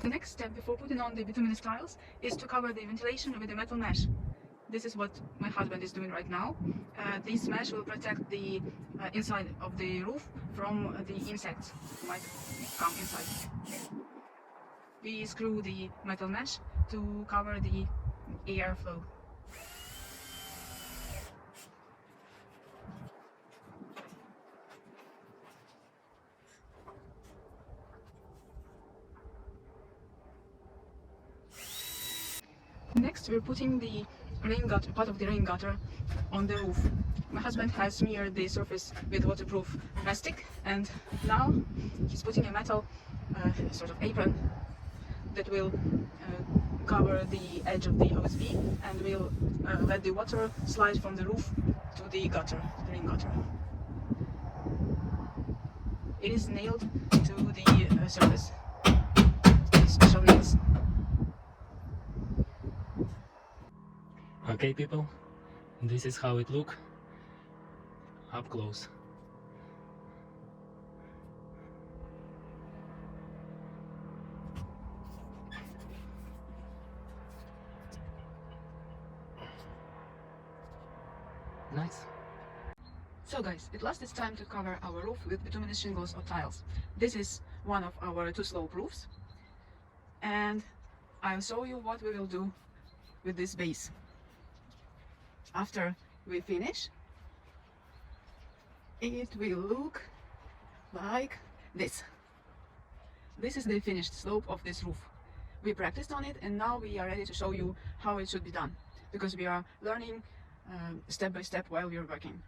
The next step before putting on the bituminous tiles is to cover the ventilation with a metal mesh. This is what my husband is doing right now. This mesh will protect the inside of the roof from the insects who might come inside. We screw the metal mesh to cover the airflow. Next, we're putting the rain gutter, part of the rain gutter, on the roof. My husband has smeared the surface with waterproof plastic, and now he's putting a metal sort of apron that will cover the edge of the OSB and will let the water slide from the roof to the gutter, the rain gutter. It is nailed to the surface with special nails. Okay people, this is how it look up close. Nice. So guys, at last it's time to cover our roof with bituminous shingles or tiles. This is one of our 2 slope roofs, and I'll show you what we will do with this base. After we finish, it will look like this. This is the finished slope of this roof. We practiced on it, and now we are ready to show you how it should be done, because we are learning step by step while we are working.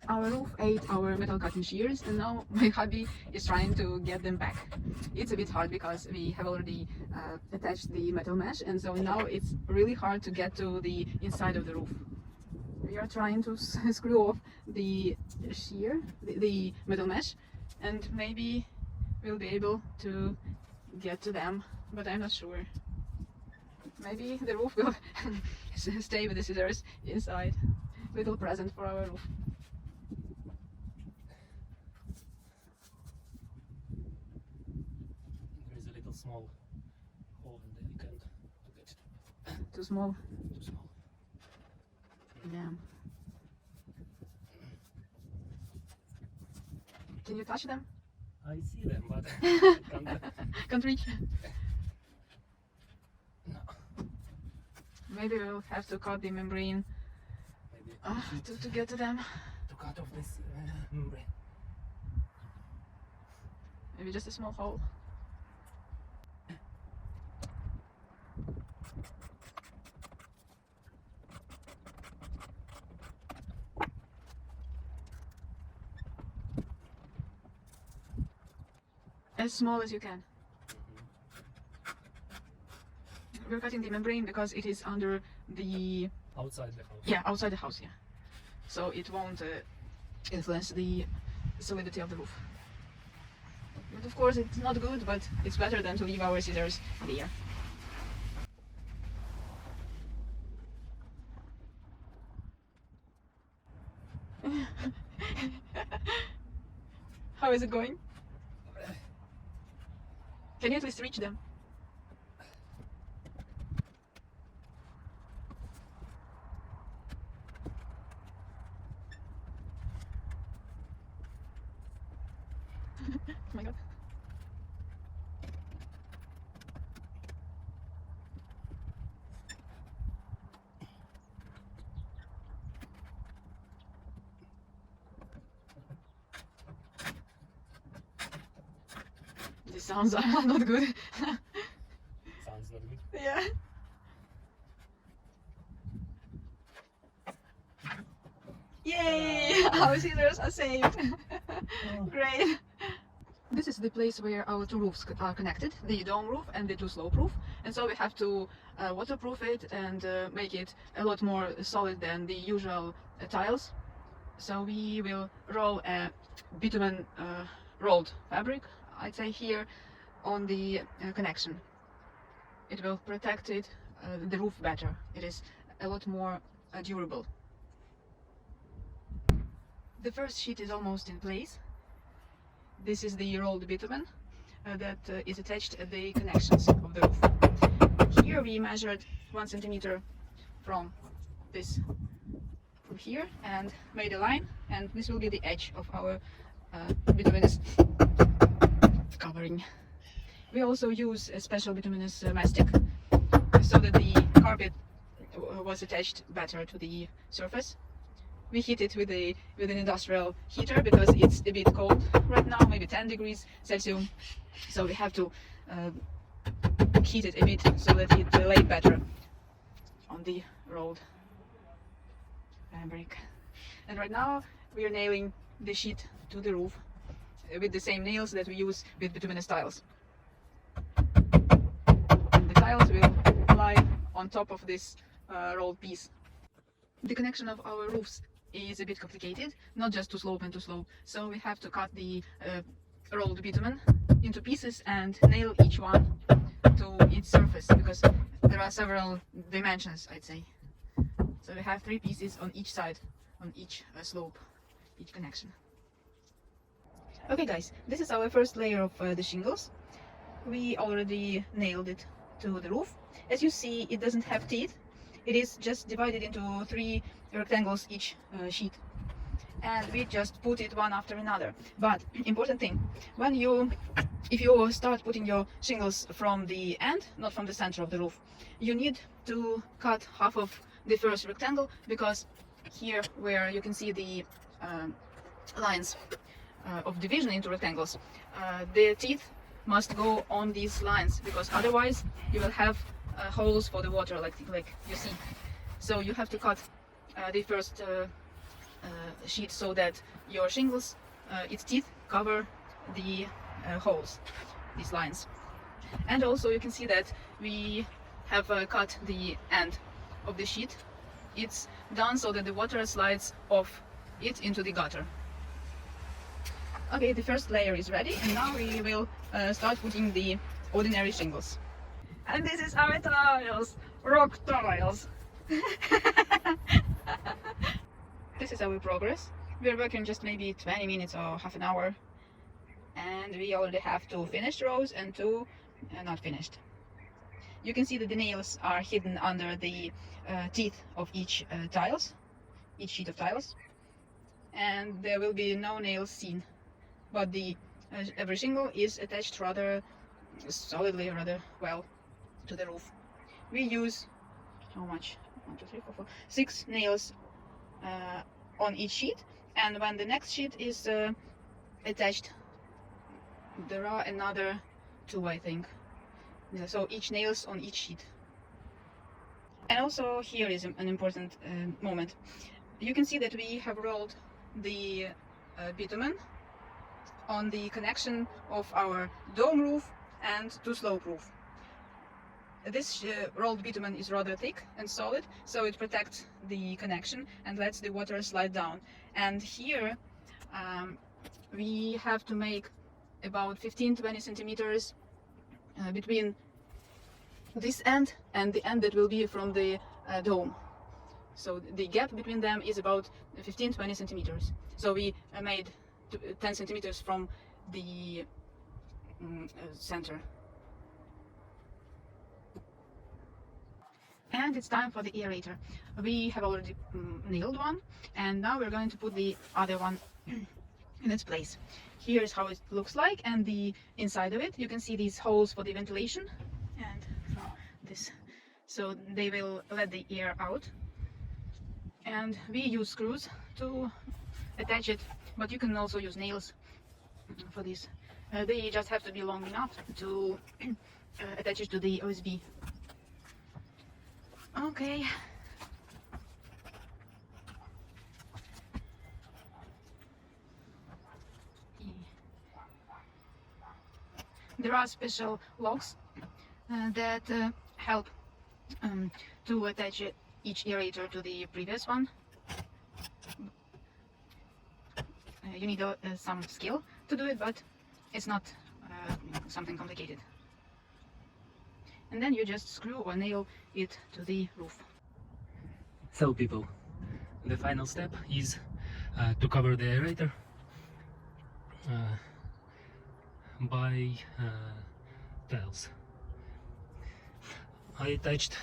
Our roof ate our metal cutting shears, and now my hubby is trying to get them back. It's a bit hard because we have already attached the metal mesh, and so now it's really hard to get to the inside of the roof. We are trying to screw off the shear, the metal mesh, and maybe we'll be able to get to them, but I'm not sure. Maybe the roof will stay with the scissors inside. Little present for our roof. There is a little small hole in there, you can't get it. Too small. Too small. Damn. Can you touch them? I see them, but I can't. Can't reach. No. Maybe we'll have to cut the membrane Maybe to get to them. to cut off this membrane. Maybe just a small hole. As small as you can. We're cutting the membrane because it is under the... Outside the house. Yeah, outside the house, yeah. So it won't influence the solidity of the roof. But of course it's not good, but it's better than to leave our scissors there. How is it going? Can you at least reach them? Oh my god. This sounds not good. Sounds not good. Yeah. Yay! Our scissors are saved. Great. This is the place where our 2 roofs are connected, the dome roof and the 2 slope roof, and so we have to waterproof it and make it a lot more solid than the usual tiles. So we will roll a bitumen rolled fabric, I'd say, here on the connection. It will protect it, the roof better. It is a lot more durable. The first sheet is almost in place. This is the rolled bitumen that is attached at the connections of the roof. Here we measured 1 centimeter from this, from here, and made a line, and this will be the edge of our bituminous covering. We also use a special bituminous mastic so that the carpet was attached better to the surface. We heat it with an industrial heater because it's a bit cold right now, maybe 10 degrees Celsius. So we have to heat it a bit so that it lay better on the rolled fabric. And right now we are nailing the sheet to the roof with the same nails that we use with bituminous tiles. And the tiles will lie on top of this rolled piece. The connection of our roofs is a bit complicated, not just to slope and to slope, so we have to cut the rolled bitumen into pieces and nail each one to its surface, because there are several dimensions, I'd say. So we have 3 pieces on each side, on each slope, each connection. Okay guys, this is our first layer of the shingles. We already nailed it to the roof. As you see, it doesn't have teeth. It is just divided into 3 rectangles each sheet, and we just put it one after another. But important thing, if you start putting your shingles from the end, not from the center of the roof, you need to cut half of the first rectangle, because here where you can see the lines of division into rectangles, the teeth must go on these lines, because otherwise you will have holes for the water, like you see. So you have to cut the first sheet so that your shingles, its teeth, cover the holes, these lines. And also you can see that we have cut the end of the sheet. It's done so that the water slides off it into the gutter. Okay, the first layer is ready, and now we will start putting the ordinary shingles. And this is our tiles, rock tiles. This is our progress. We are working just maybe 20 minutes or half an hour, and we already have 2 finished rows and 2 not finished. You can see that the nails are hidden under the teeth of each sheet of tiles, and there will be no nails seen, but every shingle is attached rather solidly, rather well to the roof. We use how much? 1, 2, 3, 4, 5, 6 nails on each sheet, and when the next sheet is attached, there are another 2, I think. So each nails on each sheet. And also here is an important moment. You can see that we have rolled the bitumen on the connection of our dome roof and to slope roof. This rolled bitumen is rather thick and solid, so it protects the connection and lets the water slide down. And here we have to make about 15-20 centimeters between this end and the end that will be from the dome. So the gap between them is about 15-20 centimeters. So we made 10 centimeters from the center. And it's time for the aerator. We have already nailed one, and now we're going to put the other one in its place. Here's how it looks like, and the inside of it, you can see these holes for the ventilation, and this, so they will let the air out. And we use screws to attach it, but you can also use nails for this. They just have to be long enough to attach it to the OSB. Okay. There are special locks that help to attach each aerator to the previous one. You need some skill to do it, but it's not something complicated. And then you just screw or nail it to the roof. So people, the final step is to cover the aerator. by tiles. I attached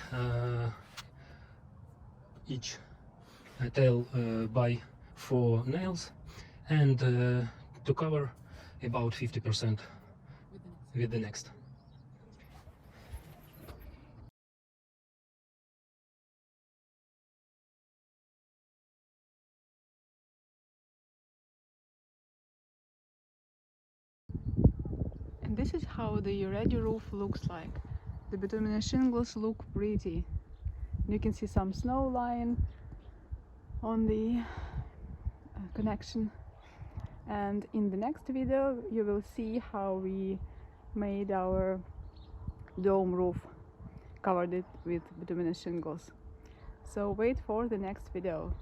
each tile by 4 nails, and to cover about 50% with the next. And this is how the ready roof looks like. The bituminous shingles look pretty. You can see some snow line on the connection. And in the next video you will see how we made our dome roof, covered it with bituminous shingles. So wait for the next video.